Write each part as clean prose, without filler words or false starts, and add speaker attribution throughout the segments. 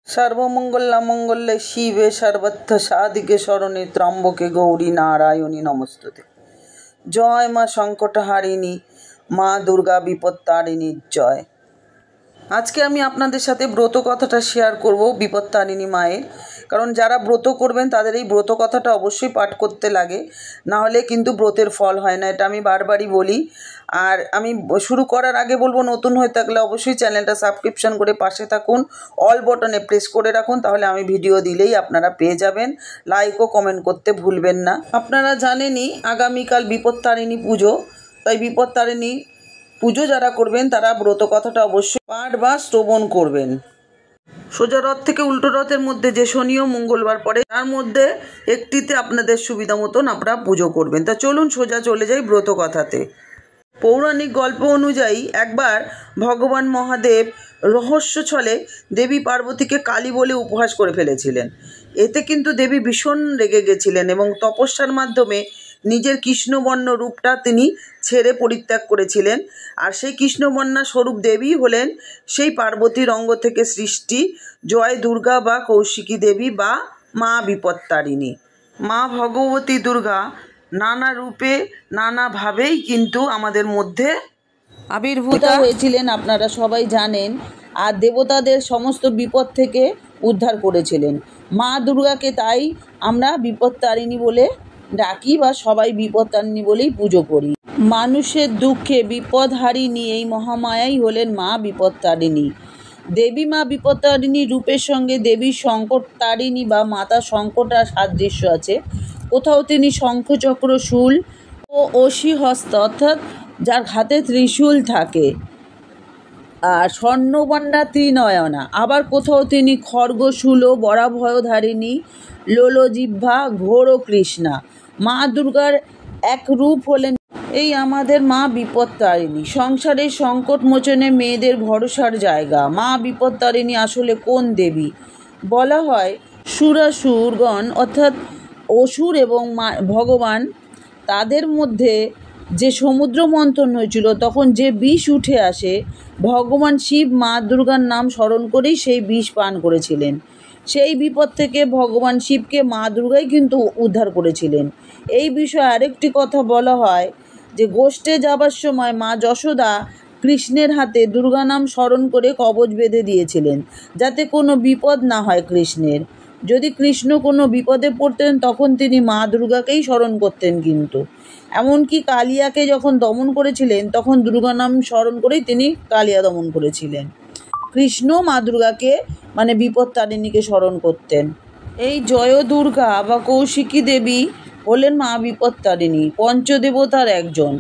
Speaker 1: সর্বমঙ্গলামঙ্গলে শিবে সর্বত্র সাধিকে শরণে ত্রম্বকে গৌরী নারায়ণী নমস্তুতে। জয় মা সংকটহারিণী, মা দুর্গা বিপত্তারিণীর জয়। আজকে আমি আপনাদের সাথে ব্রত কথাটা শেয়ার করব বিপত্তারিণী মায়ের। কারণ যারা ব্রত করবেন তাদের এই ব্রত কথাটা অবশ্যই পাঠ করতে লাগে, না হলে কিন্তু ব্রতের ফল হয় না, এটা আমি বারবারই বলি। আর আমি শুরু করার আগে বলবো, নতুন হয়ে থাকলে অবশ্যই চ্যানেলটা সাবস্ক্রিপশন করে পাশে থাকুন, অল বটনে প্রেস করে রাখুন, তাহলে আমি ভিডিও দিলেই আপনারা পেয়ে যাবেন। লাইক ও কমেন্ট করতে ভুলবেন না। আপনারা জানেনই আগামীকাল বিপত্তারিণী পুজো, তাই বিপত্তারিণী পুজো যারা করবেন তারা ব্রত কথাটা অবশ্যই পাঠ বা শ্রবণ করবেন। সোজা রথ থেকে উল্টো রথের মধ্যে যে শনি ও মঙ্গলবার পড়ে, তার মধ্যে একটিতে আপনাদের সুবিধা মতন আপনারা পুজো করবেন। তা চলুন সোজা চলে যাই ব্রত কথাতে। পৌরাণিক গল্প অনুযায়ী একবার ভগবান মহাদেব রহস্য ছলে দেবী পার্বতীকে কালী বলে উপহাস করে ফেলেছিলেন। এতে কিন্তু দেবী ভীষণ রেগে গেছিলেন এবং তপস্যার মাধ্যমে নিজের কৃষ্ণবর্ণ রূপটা তিনি ছেড়ে পরিত্যাগ করেছিলেন। আর সেই কৃষ্ণবর্ণা স্বরূপ দেবী হলেন সেই পার্বতীর অঙ্গ থেকে সৃষ্টি জয় দুর্গা বা কৌশিকী দেবী বা মা বিপত্তারিণী। মা ভগবতী দুর্গা নানা রূপে নানাভাবেই কিন্তু আমাদের মধ্যে আবির্ভূত হয়েছিলেন, আপনারা সবাই জানেন। আর দেবতাদের সমস্ত বিপদ থেকে উদ্ধার করেছিলেন। মা দুর্গাকে তাই আমরা বিপত্তারিণী বলে ডাকি বা সবাই বিপত্তারিণী বলেই পুজো করি। মানুষের দুঃখে বিপদহারিণী এই মহামায়াই হলেন মা বিপত্তারিণী। দেবী মা বিপত্তারিণী রূপের সঙ্গে দেবী সংকটতারিণী বা মাতা সংকটার সাদৃশ্য আছে। কোথাও তিনি শঙ্খচক্র শূল ও অসিহস্ত অর্থাৎ যার হাতে ত্রিশূল থাকে আর স্বর্ণবর্ণা ত্রিনয়না, আবার কোথাও তিনি খড়গশূল ও বরাভয়ধারিণী লোলজিহ্বা ঘোর কৃষ্ণা। মা দুর্গার এক রূপ হলেন এই আমাদের মা বিপত্তারিণী। সংসারের সংকট মোচনে মেয়েদের ভরসার জায়গা। মা বিপত্তারিণী আসলে কোন দেবী? বলা হয় সুরাসুরগণ অর্থাৎ অসুর এবং ভগবান, তাদের মধ্যে যে সমুদ্র মন্থন হয়েছিল তখন যে বিষ উঠে আসে, ভগবান শিব মা দুর্গার নাম স্মরণ করেই সেই বিষ পান করেছিলেন। সেই বিপদ থেকে ভগবান শিবকে মা দুর্গাই কিন্তু উদ্ধার করেছিলেন। এই বিষয়ে আরেকটি কথা বলা হয় যে গোষ্ঠে যাবার সময় মা যশোদা কৃষ্ণের হাতে দুর্গা নাম স্মরণ করে কবচ বেঁধে দিয়েছিলেন, যাতে কোনো বিপদ না হয় কৃষ্ণের। যদি কৃষ্ণ কোনো বিপদে পড়তেন তখন তিনি মা দুর্গাকেই স্মরণ করতেন। কিন্তু এমনকি কালিয়াকে যখন দমন করেছিলেন তখন দুর্গা নাম স্মরণ করেই তিনি কালিয়া দমন করেছিলেন। কৃষ্ণ মা দুর্গাকে মানে বিপত্তারিণীকে স্মরণ করতেন। এই জয় দুর্গা বা কৌশিকী দেবী হলেন মা বিপত্তারিণী, পঞ্চদেবতার একজন।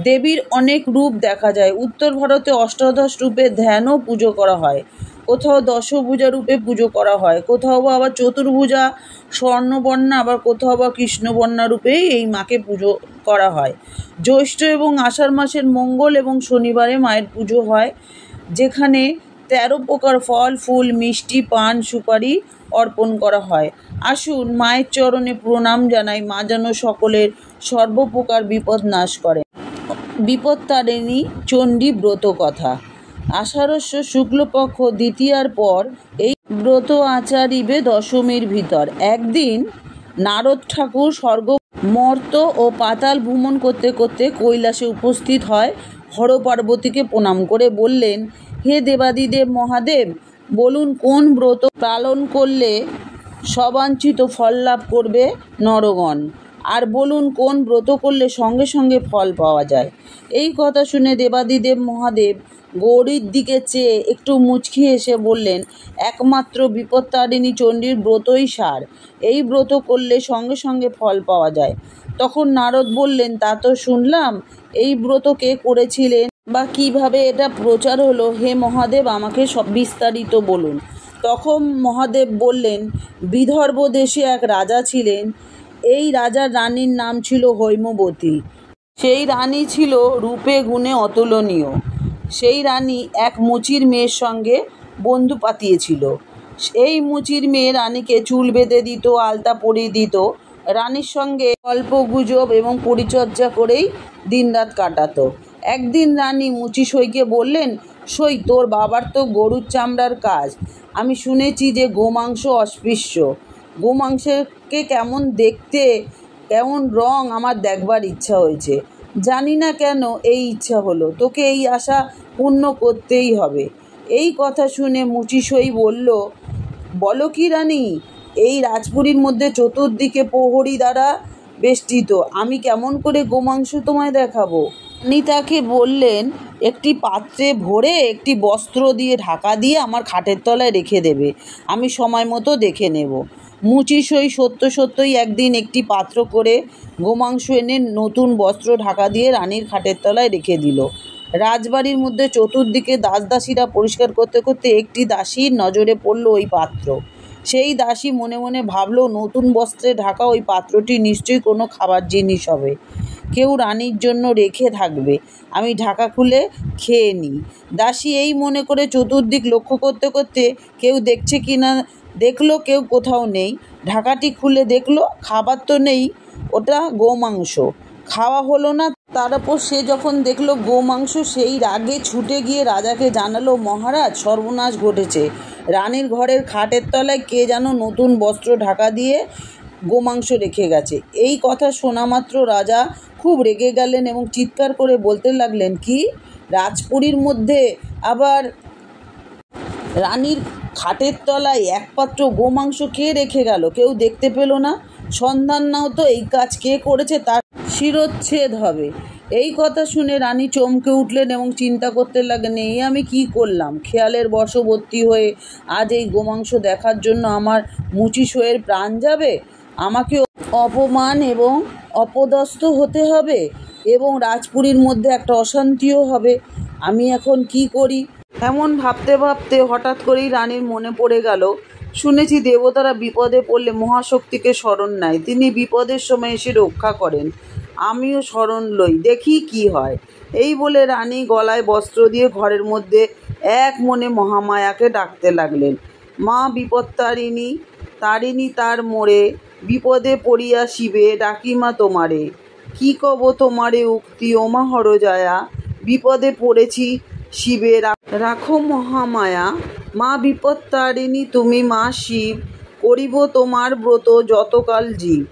Speaker 1: দেবীর অনেক রূপ দেখা যায়। উত্তর ভারতে অষ্টাদশ রূপে ধ্যান ও পুজো করা হয়, কোথাও দশভুজা রূপে পুজো করা হয়, কোথাও বা আবার চতুর্ভুজা স্বর্ণবর্ণা, আবার কোথাও বা কৃষ্ণবর্ণা রূপেই এই মাকে পুজো করা হয়। জ্যৈষ্ঠ এবং আষাঢ় মাসের মঙ্গল এবং শনিবারে মায়ের পুজো হয়, যেখানে 13 প্রকার ফল ফুল মিষ্টি পান সুপারি অর্পণ করা হয়। আসুন মায়ের চরণে প্রণাম জানাই, মা যেন সকলের সর্বপ্রকার বিপদ নাশ করে। বিপত্তারিণী চণ্ডী ব্রত কথা। আষাঢ়স্য শুক্লপক্ষ দ্বিতীয়ার পর এই ব্রত আচারিবে দশমীর ভিতর। একদিন নারদ ঠাকুর স্বর্গ মর্ত ও পাতাল ভ্রমণ করতে করতে কৈলাসে উপস্থিত হয়। হর পার্বতীকে প্রণাম করে বললেন, হে দেবাদিদেব মহাদেব, বলুন কোন ব্রত পালন করলে সবাঞ্ছিত ফল লাভ করবে নরগণ, আর বলুন কোন ব্রত করলে সঙ্গে সঙ্গে ফল পাওয়া যায়। এই কথা শুনে দেবাদিদেব মহাদেব গৌরীর দিকে চেয়ে একটু মুচকি এসে বললেন, একমাত্র বিপত্তারিণী চণ্ডীর ব্রতই সার। এই ব্রত করলে সঙ্গে সঙ্গে ফল পাওয়া যায়। তখন নারদ বললেন, তা তো শুনলাম, এই ব্রত কে করেছিলেন বা কিভাবে এটা প্রচার হলো? হে মহাদেব, আমাকে সব বিস্তারিত বলুন। তখন মহাদেব বললেন, বিদর্ভ দেশে এক রাজা ছিলেন। এই রাজার রানীর নাম ছিল হৈমবতী। সেই রানী ছিল রূপে গুণে অতুলনীয়। সেই রানী এক মুচির মেয়ের সঙ্গে বন্ধু পাতিয়েছিল। এই মুচির মেয়ে রানীকে চুল বেঁধে দিত, আলতা পরিয়ে দিত, রানীর সঙ্গে গল্প গুজব এবং পরিচর্যা করেই দিনরাত কাটাতো। একদিন রানী মুচি সইকে বললেন, সই তোর বাবার তো গরুর চামড়ার কাজ। আমি শুনেছি যে গোমাংস অস্পৃশ্য। গোমাংসকে কেমন দেখতে, কেমন রং আমার দেখবার ইচ্ছা হয়েছে। জানি না কেন এই ইচ্ছা হলো। তোকে এই আশা পূর্ণ করতেই হবে। এই কথা শুনে মুচি সই বলল, বলো কি রানী, এই রাজপুরীর মধ্যে চতুর্দিকে প্রহরী দ্বারা বেষ্টিত, আমি কেমন করে গোমাংস তোমায় দেখাবো? রানী তাকে বললেন, একটি পাত্রে ভরে একটি বস্ত্র দিয়ে ঢাকা দিয়ে আমার খাটের তলায় রেখে দেবে, আমি সময় মতো দেখে নেব। মুচি সই সত্যই একদিন একটি পাত্র করে গোমাংস এনে নতুন বস্ত্র ঢাকা দিয়ে রানীর খাটের তলায় রেখে দিল। রাজবাড়ির মধ্যে চতুর্দিকে দাসদাসীরা পরিষ্কার করতে করতে একটি দাসীর নজরে পড়ল ওই পাত্র। সেই দাসী মনে মনে ভাবল, নতুন বস্ত্রে ঢাকা ওই পাত্রটি নিশ্চয়ই কোনো খাবার জিনিস হবে, কেউ রানীর জন্য রেখে থাকবে, আমি ঢাকা খুলে খেয়ে নিই। দাসী এই মনে করে চতুর্দিক লক্ষ্য করতে করতে কেউ দেখছে কি না দেখলো, কেউ কোথাও নেই। ঢাকাটি খুলে দেখলো খাবার তো নেই, ওটা গোমাংস। খাওয়া হলো না। তার উপর সে যখন দেখলো গোমাংস, সেই রাগে ছুটে গিয়ে রাজাকে জানালো, মহারাজ, সর্বনাশ ঘটেছে। রানীর ঘরের খাটের তলায় কে যেন নতুন বস্ত্র ঢাকা দিয়ে গোমাংস রেখে গেছে। এই কথা শোনা মাত্র রাজা খুব রেগে গেলেন এবং চিৎকার করে বলতে লাগলেন, কি, রাজপুরীর মধ্যে আবার রানীর খাটের তলায় এক পাত্র গোমাংস কে রেখে গেল? কেউ দেখতে পেল না? সন্ধান নাও তো, এই কাজ কে করেছে তার শিরচ্ছেদ হবে। এই কথা শুনে রানী চমকে উঠলেন এবং চিন্তা করতে লাগলেন, এই আমি কি করলাম? খেয়ালের বশবর্তী হয়ে আজ এই গোমাংস দেখার জন্য আমার মুচি সইয়ের প্রাণ যাবে, আমাকে অপমান এবং অপদস্থ হতে হবে এবং রাজপুরীর মধ্যে একটা অশান্তিও হবে। আমি এখন কি করি? এমন ভাবতে ভাবতে হঠাৎ করেই রানীর মনে পড়ে গেল, শুনেছি দেবতারা বিপদে পড়লে মহাশক্তিকে শরণ নেয়, তিনি বিপদের সময় এসে রক্ষা করেন, আমিও শরণ লই, দেখি কি হয়। এই বলে রানী গলায় বস্ত্র দিয়ে ঘরের মধ্যে এক মনে মহামায়াকে ডাকতে লাগলেন। মা বিপত্তারিণী, তারিণী তার মোড়ে, বিপদে পড়িয়া শিবে ডাকিমা তোমারে, কি কব তোমারে উক্তি ওমা হরজায়া, বিপদে পড়েছি শিবে রাখো মহামায়া, মা বিপত্তারিণী তুমি মা শিব, করিব তোমার ব্রত যতকাল জীব।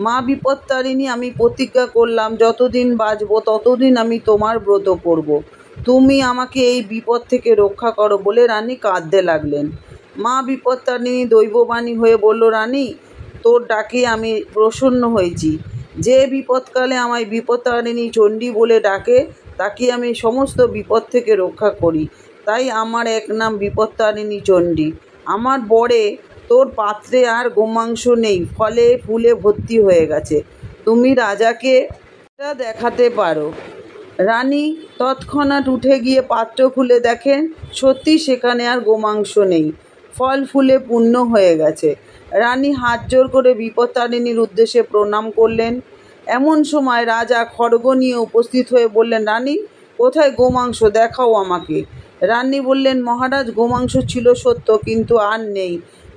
Speaker 1: মা বিপত্তারিণী, আমি প্রতিজ্ঞা করলাম যতদিন বাঁচব ততদিন আমি তোমার ব্রত করব, তুমি আমাকে এই বিপদ থেকে রক্ষা করো বলে রানী কাঁদতে লাগলেন। মা বিপত্তারিণী দৈববাণী হয়ে বলল, রানী, তোর ডাকে আমি প্রসন্ন হয়েছি। যে বিপদকালে আমায় বিপত্তারিণী চণ্ডী বলে ডাকে তাকে আমি সমস্ত বিপদ থেকে রক্ষা করি, তাই আমার এক নাম বিপত্তারিণী চণ্ডী। আমার বরে তোর পাত্রে আর গোমাংস নেই, ফলে ফুলে ভর্তি হয়ে গেছে, তুমি রাজাকে এটা দেখাতে পারো। রানী তৎক্ষণাৎ উঠে গিয়ে পাত্র খুলে দেখেন সত্যি সেখানে আর গোমাংস নেই, ফল ফুলে পূর্ণ হয়ে গেছে। রানী হাত জোর করে বিপত্তারিণীর উদ্দেশ্যে প্রণাম করলেন। এমন সময় রাজা খড়গ নিয়ে উপস্থিত হয়ে বললেন, রানী, কোথায় গোমাংস, দেখাও আমাকে। রানী বললেন, মহারাজ, গোমাংস ছিল সত্য, কিন্তু আর নেই।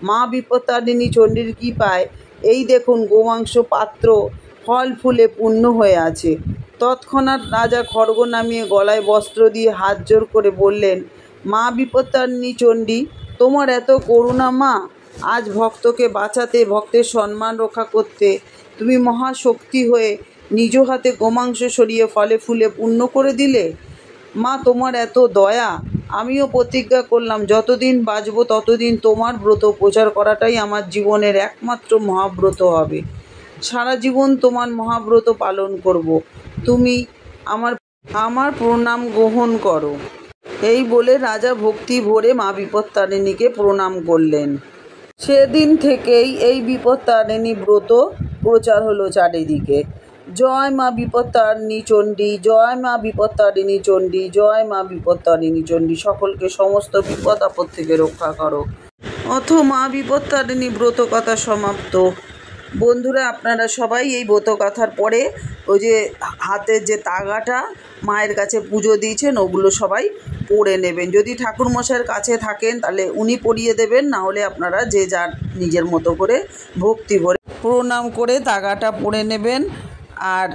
Speaker 1: মা বিপত্তারিণী চণ্ডীর কৃপায় এই দেখুন গোমাংস পাত্র ফল ফুলে পূর্ণ হয়ে আছে। তৎক্ষণাৎ রাজা খড়গ নামিয়ে গলায় বস্ত্র দিয়ে হাত জোর করে বললেন, মা বিপত্তারিণী চণ্ডী, তোমার এত করুণা মা, আজ ভক্তকে বাঁচাতে, ভক্তের সম্মান রক্ষা করতে তুমি মহাশক্তি হয়ে নিজ হাতে গোমাংস সরিয়ে ফলে ফুলে পূর্ণ করে দিলে। মা, তোমার এত দয়া, আমিও প্রতিজ্ঞা করলাম যতদিন বাঁচব ততদিন তোমার ব্রত প্রচার করাটাই আমার জীবনের একমাত্র মহাব্রত হবে, সারা জীবন তোমার মহাব্রত পালন করব, তুমি আমার প্রণাম গ্রহণ করো। এই বলে রাজা ভক্তি ভরে মা বিপত্তারিণীকে প্রণাম করলেন। সেদিন থেকেই এই বিপত্তারিণী ব্রত প্রচার হলো চারিদিকে। জয় মা বিপত্তারিণী চণ্ডী, জয় মা বিপত্তারিণী চণ্ডী, জয় মা বিপত্তারিণী চণ্ডী, সকলকে সমস্ত বিপদ আপদ থেকে রক্ষা করো। অথ মা বিপত্তারিণী ব্রত কথা সমাপ্ত। বন্ধুরা, আপনারা সবাই এই ব্রত কথার পরে ওই যে হাতের যে তাগাটা মায়ের কাছে পুজো দিয়েছেন ওগুলো সবাই পড়ে নেবেন। যদি ঠাকুরমশাইয়ের কাছে থাকেন তাহলে উনি পরিয়ে দেবেন, না হলে আপনারা যে যার নিজের মতো করে ভক্তি ভরে প্রণাম করে তাগাটা পড়ে নেবেন। আর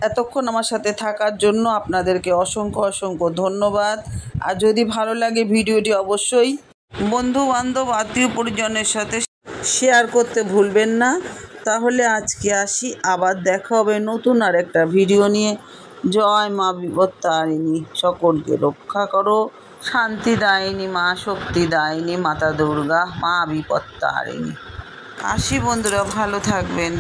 Speaker 1: এতক্ষণ আমার সাথে থাকার জন্য আপনাদেরকে অসংখ্য অসংখ্য ধন্যবাদ। আর যদি ভালো লাগে ভিডিওটি অবশ্যই বন্ধু বান্ধব আত্মীয় পরিজনের সাথে শেয়ার করতে ভুলবেন না। তাহলে আজকে আসি, আবার দেখা হবে নতুন আর একটা ভিডিও নিয়ে। জয় মা বিপত্তারিণী, সকলকে রক্ষা করো, শান্তিদায়িনী মা, শক্তিদায়িনী মাতা দুর্গা, মা বিপত্তারিণী। আসি বন্ধুরা, ভালো থাকবেন।